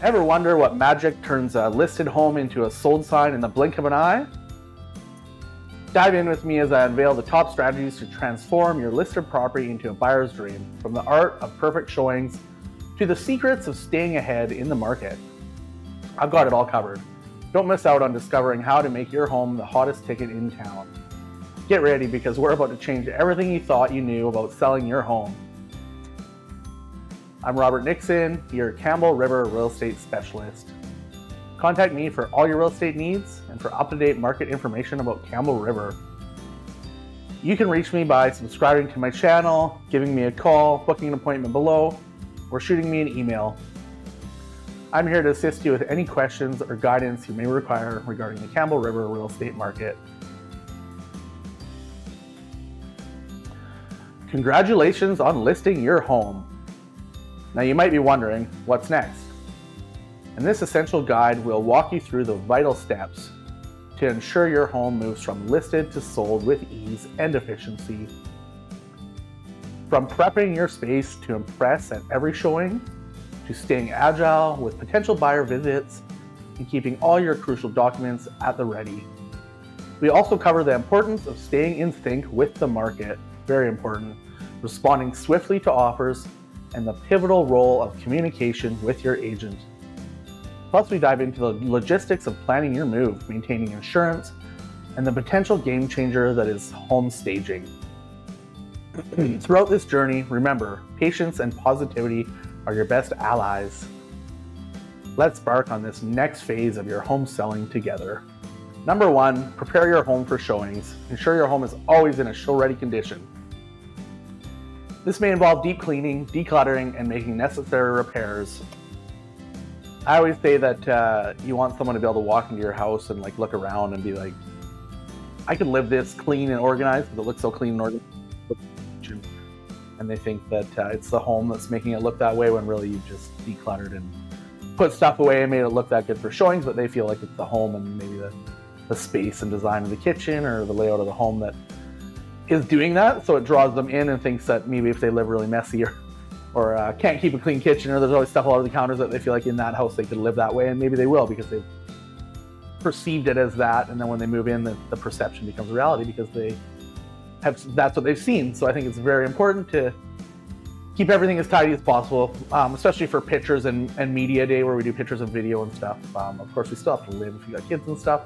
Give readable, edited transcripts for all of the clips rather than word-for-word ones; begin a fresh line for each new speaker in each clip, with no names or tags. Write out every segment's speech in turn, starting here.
Ever wonder what magic turns a listed home into a sold sign in the blink of an eye? Dive in with me as I unveil the top strategies to transform your listed property into a buyer's dream, from the art of perfect showings to the secrets of staying ahead in the market. I've got it all covered. Don't miss out on discovering how to make your home the hottest ticket in town. Get ready, because we're about to change everything you thought you knew about selling your home. I'm Robert Nixon, your Campbell River real estate specialist. Contact me for all your real estate needs and for up-to-date market information about Campbell River. You can reach me by subscribing to my channel, giving me a call, booking an appointment below, or shooting me an email. I'm here to assist you with any questions or guidance you may require regarding the Campbell River real estate market. Congratulations on listing your home. Now you might be wondering, what's next? In this essential guide, we'll walk you through the vital steps to ensure your home moves from listed to sold with ease and efficiency. From prepping your space to impress at every showing, to staying agile with potential buyer visits, and keeping all your crucial documents at the ready. We also cover the importance of staying in sync with the market, very important, responding swiftly to offers, and the pivotal role of communication with your agent. Plus, we dive into the logistics of planning your move, maintaining insurance, and the potential game changer that is home staging. Throughout this journey, remember, patience and positivity are your best allies. Let's embark on this next phase of your home selling together. Number 1, prepare your home for showings. Ensure your home is always in a show-ready condition. This may involve deep cleaning, decluttering, and making necessary repairs. I always say that you want someone to be able to walk into your house and look around and be like, I could live this clean and organized because it looks so clean and organized. And they think that it's the home that's making it look that way, when really you just decluttered and put stuff away and made it look that good for showings, but they feel like it's the home and maybe the space and design of the kitchen or the layout of the home that is doing that. So it draws them in and thinks that maybe if they live really messy or can't keep a clean kitchen, or there's always stuff all over the counters, that they feel like in that house they could live that way, and maybe they will because they've perceived it as that, and then when they move in, the perception becomes reality because that's what they've seen. So I think it's very important to keep everything as tidy as possible, especially for pictures and media day, where we do pictures and video and stuff. Of course, we still have to live if you got kids and stuff,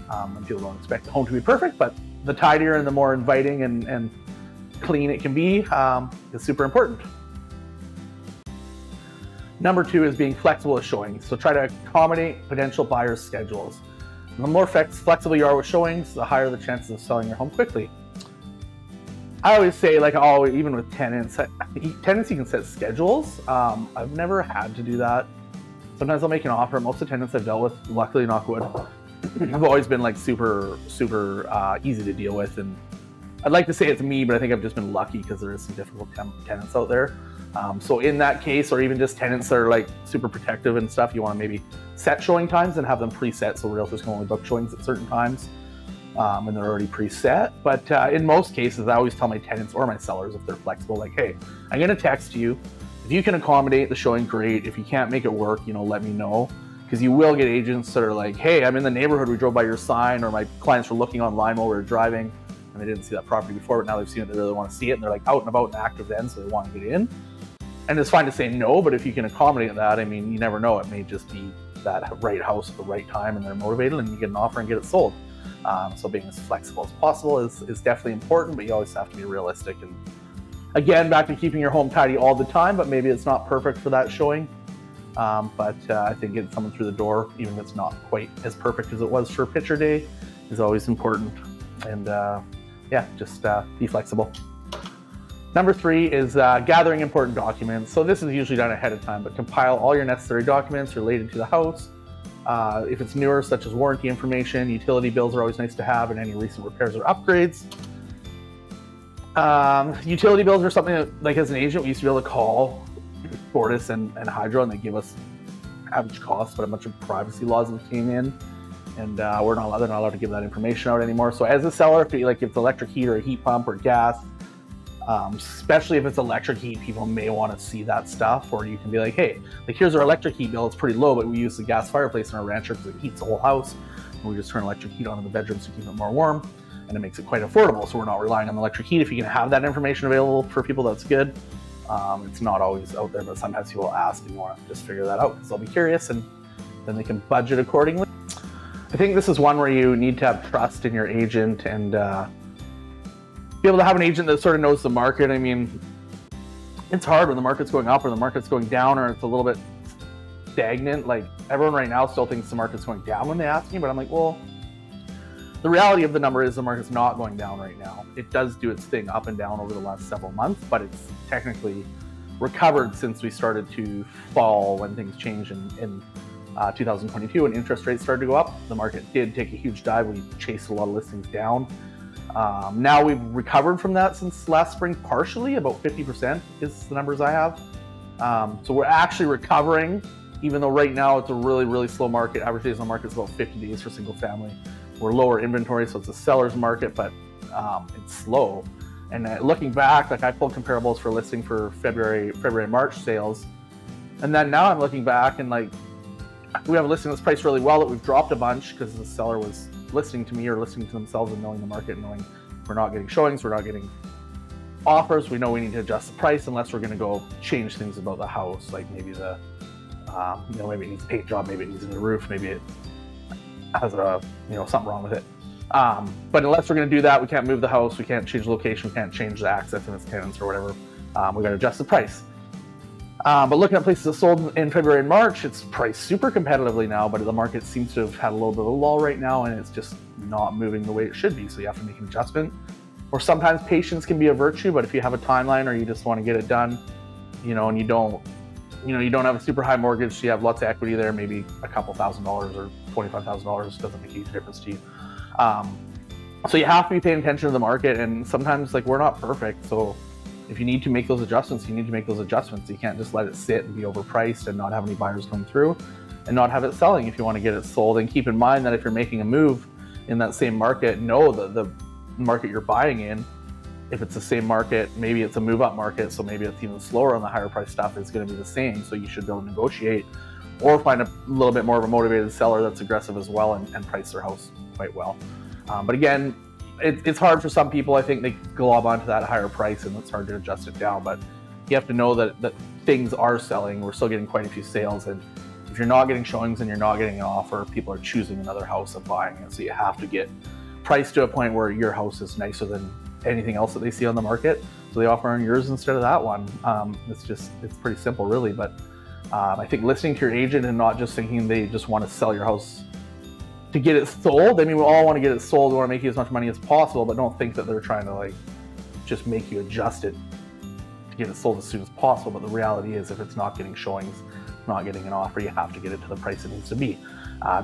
and people don't expect the home to be perfect, but the tidier and the more inviting and clean it can be is super important. Number 2 is being flexible with showings. So try to accommodate potential buyers' schedules. And the more flexible you are with showings, the higher the chances of selling your home quickly. I always say, even with tenants you can set schedules. I've never had to do that. Sometimes I'll make an offer. Most of the tenants I've dealt with, luckily, knock wood, have always been super easy to deal with. And I'd like to say it's me, but I think I've just been lucky because there is some difficult tenants out there. So in that case, or even just tenants that are super protective and stuff, you want to maybe set showing times and have them preset so realtors can only book showings at certain times. And they're already preset. But in most cases, I always tell my tenants or my sellers, if they're flexible, hey, I'm going to text you. If you can accommodate the showing, great. If you can't make it work, let me know. Because you will get agents that are hey, I'm in the neighborhood, we drove by your sign, or my clients were looking online while we were driving and they didn't see that property before, but now they've seen it, they really want to see it, and they're out and about and active then, so they want to get in. And it's fine to say no, but if you can accommodate that, I mean, you never know, it may just be that right house at the right time and they're motivated and you get an offer and get it sold. So being as flexible as possible is definitely important, but you always have to be realistic. And again, back to keeping your home tidy all the time, but maybe it's not perfect for that showing. But I think getting someone through the door, even if it's not quite as perfect as it was for picture day, is always important. And yeah, just be flexible. Number 3 is gathering important documents. So this is usually done ahead of time, but compile all your necessary documents related to the house. If it's newer, such as warranty information, utility bills are always nice to have, and any recent repairs or upgrades. Utility bills are something that, as an agent, we used to be able to call Fortis and Hydro, and they give us average costs, but a bunch of privacy laws that came in, and they're not allowed to give that information out anymore. So as a seller, if it's electric heat or a heat pump or gas, Especially if it's electric heat, people may want to see that stuff, or you can be like, hey, like here's our electric heat bill, it's pretty low, but we use the gas fireplace in our rancher because it heats the whole house, and we just turn electric heat on in the bedrooms to keep it more warm, and it makes it quite affordable, so we're not relying on the electric heat. If you can have that information available for people, that's good. It's not always out there, but sometimes people ask and you want to just figure that out because they'll be curious, and then they can budget accordingly. I think this is one where you need to have trust in your agent and be able to have an agent that sort of knows the market. I mean, it's hard when the market's going up or the market's going down or it's a little bit stagnant. Like everyone right now still thinks the market's going down when they ask me, but I'm like, well, the reality of the number is the market's not going down right now. It does do its thing up and down over the last several months, but it's technically recovered since we started to fall when things changed in 2022 when interest rates started to go up. The market did take a huge dive. We chased a lot of listings down. Now we've recovered from that since last spring, partially, about 50% is the numbers I have. So we're actually recovering, even though right now it's a really, really slow market. Average days on market is about 50 days for single family. We're lower inventory, so it's a seller's market, but it's slow. And looking back, like I pulled comparables for listing for February, March sales. And then now I'm looking back and like, we have a listing that's priced really well that we've dropped a bunch because the seller was listening to me or listening to themselves and knowing the market, knowing we're not getting showings, we're not getting offers, we know we need to adjust the price unless we're going to go change things about the house, like maybe the maybe it needs a paint job, maybe it needs a new roof, maybe it has a something wrong with it, but unless we're going to do that, we can't move the house, we can't change the location, we can't change the access in its tenants or whatever. We got to adjust the price. But looking at places that sold in February and March, it's priced super competitively now, but the market seems to have had a little bit of a lull right now, and it's just not moving the way it should be. So you have to make an adjustment. Or sometimes patience can be a virtue, but if you have a timeline or you just want to get it done, and you don't have a super high mortgage, so you have lots of equity there, maybe a couple $1,000 or $25,000 doesn't make a huge difference to you. So you have to be paying attention to the market, and sometimes like we're not perfect, so if you need to make those adjustments, you need to make those adjustments. You can't just let it sit and be overpriced and not have any buyers come through and not have it selling if you want to get it sold. And keep in mind that if you're making a move in that same market, know that the market you're buying in, if it's the same market, maybe it's a move up market, so maybe it's even slower on the higher price stuff, it's going to be the same. So you should be able to negotiate or find a little bit more of a motivated seller that's aggressive as well and price their house quite well. But again, it's hard for some people. I think they glob onto that higher price and it's hard to adjust it down, but you have to know that things are selling. We're still getting quite a few sales, and if you're not getting showings and you're not getting an offer, people are choosing another house and buying it. So you have to get priced to a point where your house is nicer than anything else that they see on the market, so they offer on yours instead of that one. It's pretty simple really, but I think listening to your agent and not just thinking they just want to sell your house to get it sold. I mean, we all want to get it sold. We want to make you as much money as possible, but don't think that they're trying to like just make you adjust it to get it sold as soon as possible. But the reality is, if it's not getting showings, not getting an offer, you have to get it to the price it needs to be.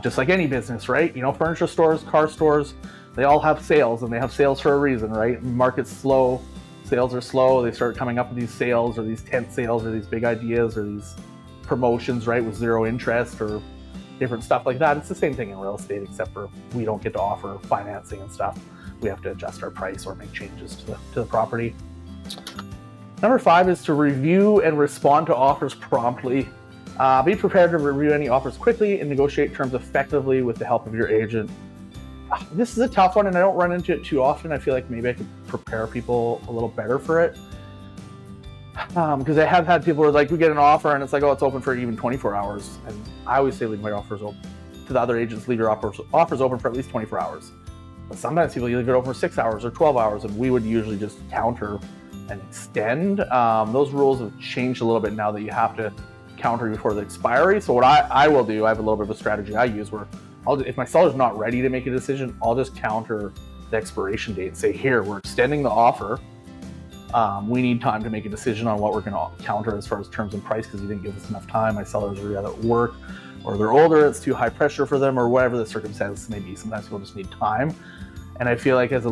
Just like any business, right? Furniture stores, car stores, they all have sales, and they have sales for a reason, right? Market's slow, sales are slow. They start coming up with these sales or these tent sales or these big ideas or these promotions, right, with zero interest or different stuff like that. It's the same thing in real estate, except for we don't get to offer financing and stuff. We have to adjust our price or make changes to the property. Number 5 is to review and respond to offers promptly. Be prepared to review any offers quickly and negotiate terms effectively with the help of your agent. This is a tough one, and I don't run into it too often. I feel like maybe I could prepare people a little better for it. Because I have had people who are like, we get an offer and it's like, oh, it's open for even 24 hours. And I always say leave my offers open to the other agents, leave your offers open for at least 24 hours. But sometimes people leave it open for 6 hours or 12 hours, and we would usually just counter and extend. Those rules have changed a little bit now that you have to counter before the expiry. So what I will do, I have a little bit of a strategy I use where if my seller's not ready to make a decision, I'll just counter the expiration date and say, here, we're extending the offer. We need time to make a decision on what we're going to counter as far as terms and price, because you didn't give us enough time. My sellers are either at work or they're older, it's too high pressure for them, or whatever the circumstance may be. Sometimes people just need time. And I feel like with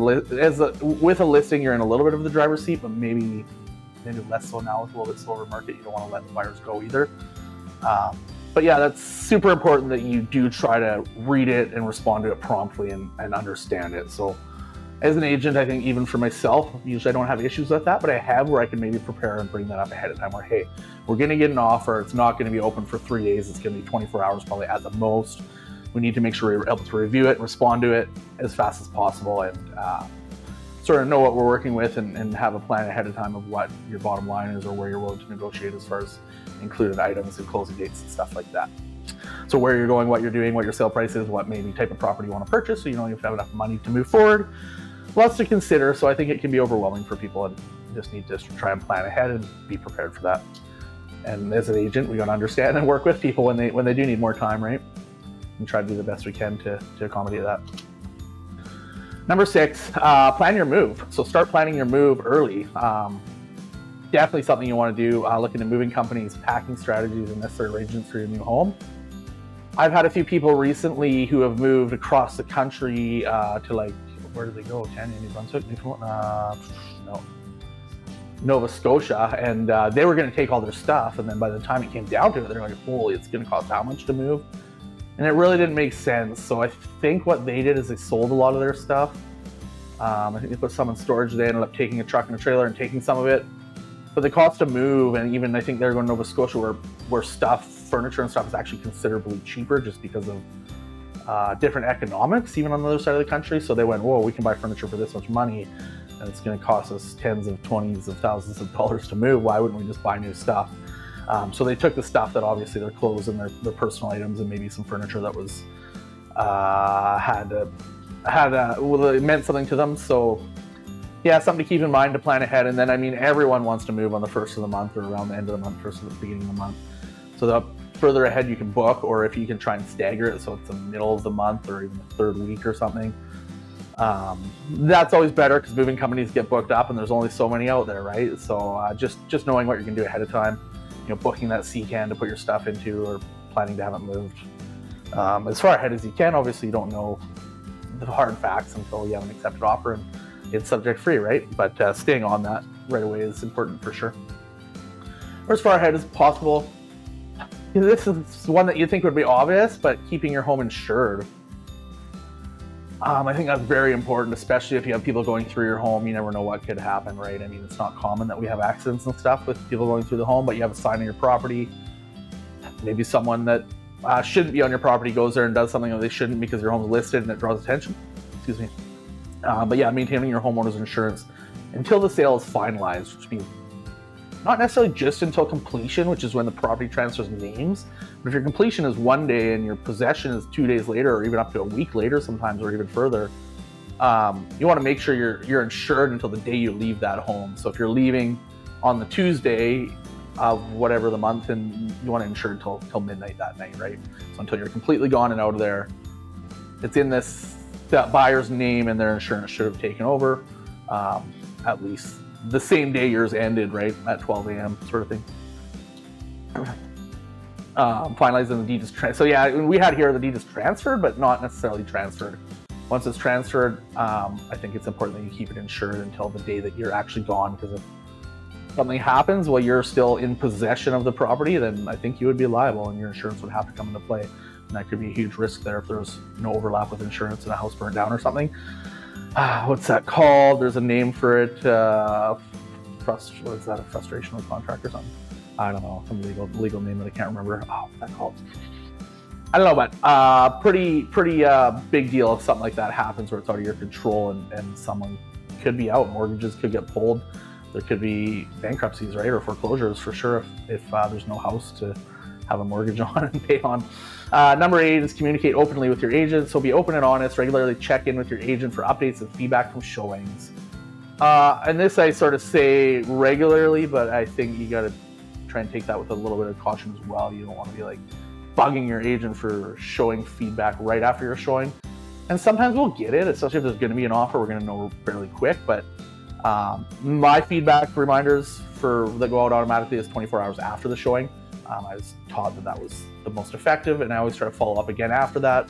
a listing, you're in a little bit of the driver's seat, but maybe less so now with a little bit slower market. You don't want to let the buyers go either. But yeah, that's super important that you do try to read it and respond to it promptly and understand it. So As an agent, I think even for myself, usually I don't have issues with that, but I have where I can maybe prepare and bring that up ahead of time where, hey, we're going to get an offer. It's not going to be open for 3 days. It's going to be 24 hours probably at the most. We need to make sure we're able to review it and respond to it as fast as possible and sort of know what we're working with and have a plan ahead of time of what your bottom line is or where you're willing to negotiate as far as included items and closing dates and stuff like that. So where you're going, what you're doing, what your sale price is, what maybe type of property you want to purchase, so you know you have enough money to move forward. Lots to consider, so I think it can be overwhelming for people, and you just need to try and plan ahead and be prepared for that. And as an agent, we got to understand and work with people when they do need more time, right? And try to do the best we can to accommodate that. Number 6, plan your move. So start planning your move early. Definitely something you want to do. Look into moving companies, packing strategies, and necessary arrangements for your new home. I've had a few people recently who have moved across the country to like, where did they go? Tanya, New Brunswick, Nova Scotia, and they were going to take all their stuff, and then by the time it came down to it, they're like, holy, it's going to cost how much to move? And it really didn't make sense. So I think what they did is they sold a lot of their stuff. I think they put some in storage. They ended up taking a truck and a trailer and taking some of it. But the cost to move, and even I think they're going to Nova Scotia where furniture and stuff is actually considerably cheaper just because of different economics, even on the other side of the country. So they went, whoa, we can buy furniture for this much money, and it's going to cost us tens of twenties of thousands of dollars to move. Why wouldn't we just buy new stuff? So they took the stuff that obviously their clothes and their personal items and maybe some furniture that was it meant something to them. So yeah, something to keep in mind to plan ahead. And then, I mean, everyone wants to move on the 1st of the month or around the end of the month, first of the beginning of the month. So the further ahead you can book, or if you can try and stagger it so it's the middle of the month or even the 3rd week or something, that's always better because moving companies get booked up and there's only so many out there, right? So just knowing what you're gonna do ahead of time, you know, booking that C-can to put your stuff into or planning to have it moved as far ahead as you can. Obviously you don't know the hard facts until you have an accepted offer and it's subject free, right? But staying on that right away is important for sure. Or as far ahead as possible. This is one that you think would be obvious, but keeping your home insured. I think that's very important, especially if you have people going through your home. You never know what could happen, right? I mean, it's not common that we have accidents and stuff with people going through the home, but you have a sign on your property. Maybe someone that shouldn't be on your property goes there and does something that they shouldn't because your home's listed and it draws attention. Excuse me. But yeah, maintaining your homeowner's insurance until the sale is finalized, which means not necessarily just until completion, which is when the property transfers names. But if your completion is 1 day and your possession is 2 days later, or even up to a week later sometimes, or even further, you want to make sure you're insured until the day you leave that home. So if you're leaving on the Tuesday of whatever the month, and you want to insure until midnight that night, right? So until you're completely gone and out of there, it's in that buyer's name, and their insurance should have taken over at least the same day yours ended, right, at 12 a.m. sort of thing. Finalizing the deed is so yeah, we had here the deed is transferred, but not necessarily transferred. Once it's transferred, I think it's important that you keep it insured until the day that you're actually gone, because if something happens while you're still in possession of the property, then I think you would be liable and your insurance would have to come into play. And that could be a huge risk there if there's no overlap with insurance and a house burned down or something. What's that called? There's a name for it. What is that? A frustration with contract or something? I don't know. Some legal name that I can't remember. Oh, what's that called? I don't know, but pretty big deal if something like that happens where it's out of your control and someone could be out. Mortgages could get pulled. There could be bankruptcies, right, or foreclosures for sure if there's no house to have a mortgage on and pay on. Number 8 is communicate openly with your agent. So be open and honest. Regularly check in with your agent for updates and feedback from showings. And this I sort of say regularly, but I think you got to try and take that with a little bit of caution as well. You don't want to be like bugging your agent for showing feedback right after your showing. And sometimes we'll get it, especially if there's going to be an offer. We're going to know fairly quick. But my feedback reminders that go out automatically is 24 hours after the showing. I was taught that was the most effective, and I always try to follow up again after that.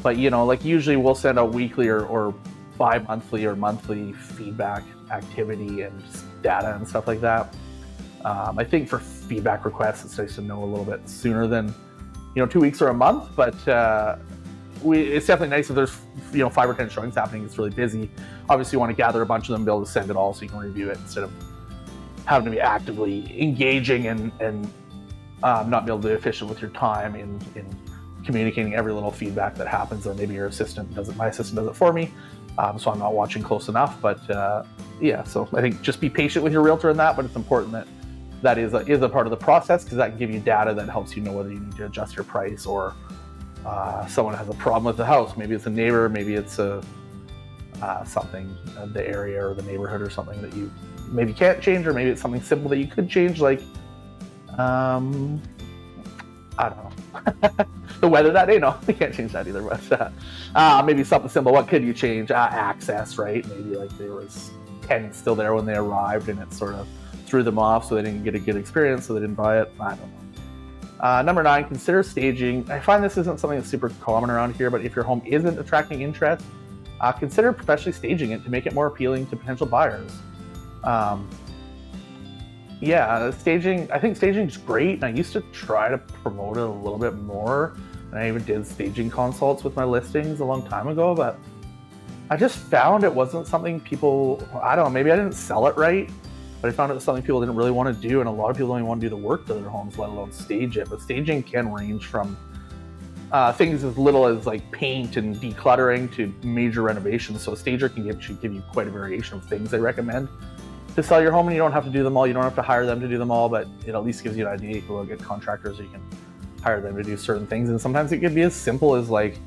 But you know, like usually we'll send out weekly or bi-monthly or monthly feedback activity and data and stuff like that. I think for feedback requests, it's nice to know a little bit sooner than 2 weeks or a month. But it's definitely nice if there's 5 or 10 showings happening, it's really busy. Obviously, you want to gather a bunch of them, be able to send it all so you can review it instead of having to be actively engaging and not be able to be efficient with your time in communicating every little feedback that happens. Or maybe your assistant does it, my assistant does it for me, so I'm not watching close enough. But yeah, so I think just be patient with your realtor in that, but it's important that that is a part of the process, because that can give you data that helps you know whether you need to adjust your price, or someone has a problem with the house. Maybe it's a neighbor, maybe it's something in the area or the neighborhood or something that you maybe can't change, or maybe it's something simple that you could change, like I don't know, the weather that day. No, you can't change that either, but maybe something simple. What could you change? Access, right? Maybe like there was tenants still there when they arrived and it sort of threw them off, so they didn't get a good experience, so they didn't buy it. I don't know. Number 9, consider staging. I find this isn't something that's super common around here, but if your home isn't attracting interest, consider professionally staging it to make it more appealing to potential buyers. Yeah, staging, I think staging is great, and I used to try to promote it a little bit more, and I even did staging consults with my listings a long time ago, but I just found it wasn't something people, I don't know, maybe I didn't sell it right, but I found it was something people didn't really want to do, and a lot of people don't even want to do the work to their homes, let alone stage it. But staging can range from things as little as like paint and decluttering to major renovations. So a stager can give you quite a variation of things they recommend to sell your home, and you don't have to do them all. You don't have to hire them to do them all, but it at least gives you an idea. You can go get contractors, or you can hire them to do certain things. And sometimes it could be as simple as like,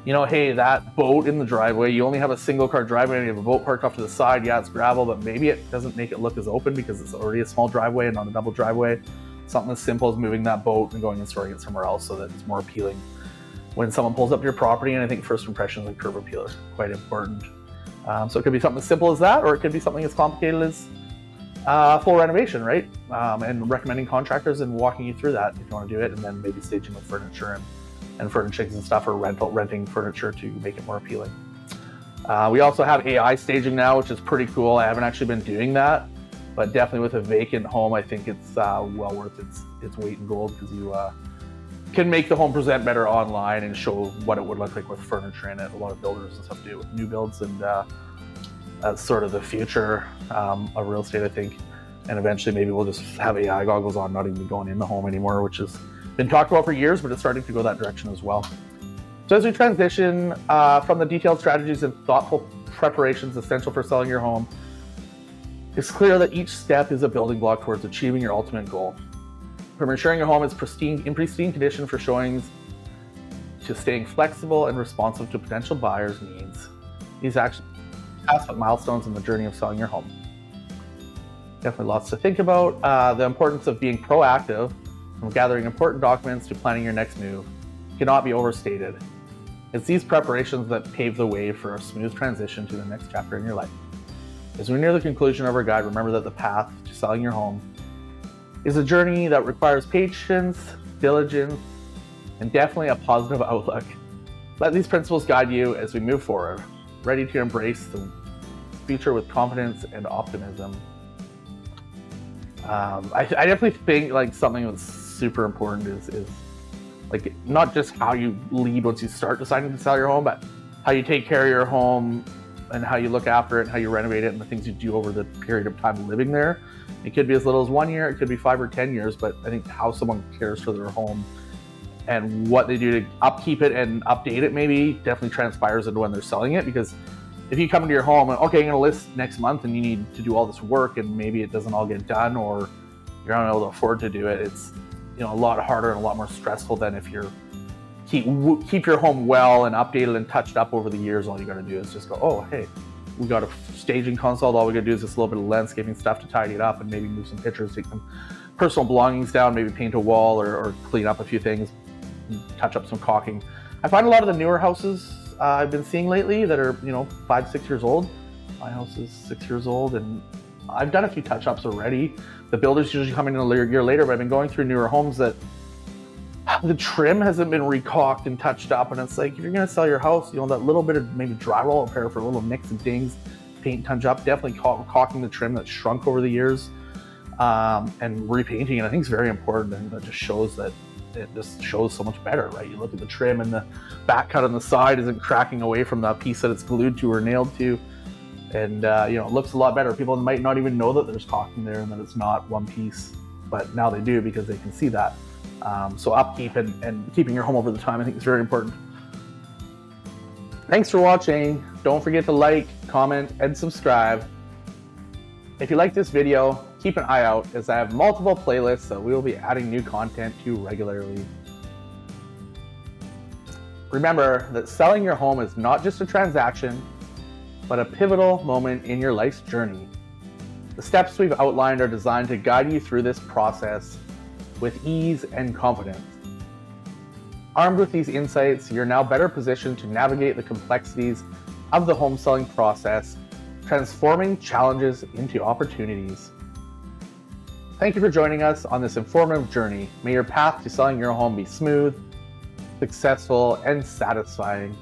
you know, hey, that boat in the driveway, you only have a single car driveway and you have a boat parked off to the side. Yeah, it's gravel, but maybe it doesn't make it look as open because it's already a small driveway and not a double driveway. Something as simple as moving that boat and going and storing it somewhere else so that it's more appealing when someone pulls up your property. And I think first impressions and curb appeal are quite important. So it could be something as simple as that, or it could be something as complicated as full renovation, right? And recommending contractors and walking you through that if you want to do it, and then maybe staging with furniture and furnishings and stuff, or renting furniture to make it more appealing. We also have AI staging now, which is pretty cool. I haven't actually been doing that, but definitely with a vacant home, I think it's well worth its weight in gold, because you can make the home present better online and show what it would look like with furniture in it. A lot of builders and stuff do it with new builds, and that's sort of the future of real estate, I think. And eventually maybe we'll just have AI goggles on, not even going in the home anymore, which has been talked about for years, but it's starting to go that direction as well. So as we transition from the detailed strategies and thoughtful preparations essential for selling your home, it's clear that each step is a building block towards achieving your ultimate goal. From ensuring your home is in pristine condition for showings, to staying flexible and responsive to potential buyers' needs, these actions pass milestones in the journey of selling your home. Definitely lots to think about. The importance of being proactive, from gathering important documents to planning your next move, cannot be overstated. It's these preparations that pave the way for a smooth transition to the next chapter in your life. As we near the conclusion of our guide, remember that the path to selling your home is a journey that requires patience, diligence, and definitely a positive outlook. Let these principles guide you as we move forward, ready to embrace the future with confidence and optimism. I definitely think like something that's super important is like not just how you lead once you start deciding to sell your home, but how you take care of your home and how you look after it and how you renovate it and the things you do over the period of time living there. It could be as little as 1 year, it could be 5 or 10 years, but I think how someone cares for their home and what they do to upkeep it and update it maybe definitely transpires into when they're selling it. Because if you come into your home and, okay, I'm gonna list next month and you need to do all this work and maybe it doesn't all get done, or you're not able to afford to do it, it's, you know, a lot harder and a lot more stressful than if you're keep your home well and updated and touched up over the years. All you gotta do is just go, oh, hey, we got a staging consult. All we gotta do is just a little bit of landscaping stuff to tidy it up and maybe move some pictures, take some personal belongings down, maybe paint a wall or clean up a few things, touch up some caulking. I find a lot of the newer houses I've been seeing lately that are, you know, 5-6 years old. My house is 6 years old and I've done a few touch-ups already. The builders usually come in a year later, but I've been going through newer homes that the trim hasn't been recaulked and touched up, and it's like, if you're gonna sell your house, you know, that little bit of maybe drywall repair for little nicks and dings, paint, touch up, definitely caulking the trim that's shrunk over the years, and repainting it, I think is very important, and that just shows that it just shows so much better, right? You look at the trim and the back cut on the side isn't cracking away from the piece that it's glued to or nailed to. And you know, it looks a lot better. People might not even know that there's caulking there and that it's not one piece, but now they do because they can see that. So upkeep and keeping your home over the time, I think, is very important. Thanks for watching. Don't forget to like, comment, and subscribe. If you like this video, keep an eye out as I have multiple playlists that we will be adding new content to regularly. Remember that selling your home is not just a transaction, but a pivotal moment in your life's journey. The steps we've outlined are designed to guide you through this process with ease and confidence. Armed with these insights, you're now better positioned to navigate the complexities of the home selling process, transforming challenges into opportunities. Thank you for joining us on this informative journey. May your path to selling your home be smooth, successful, and satisfying.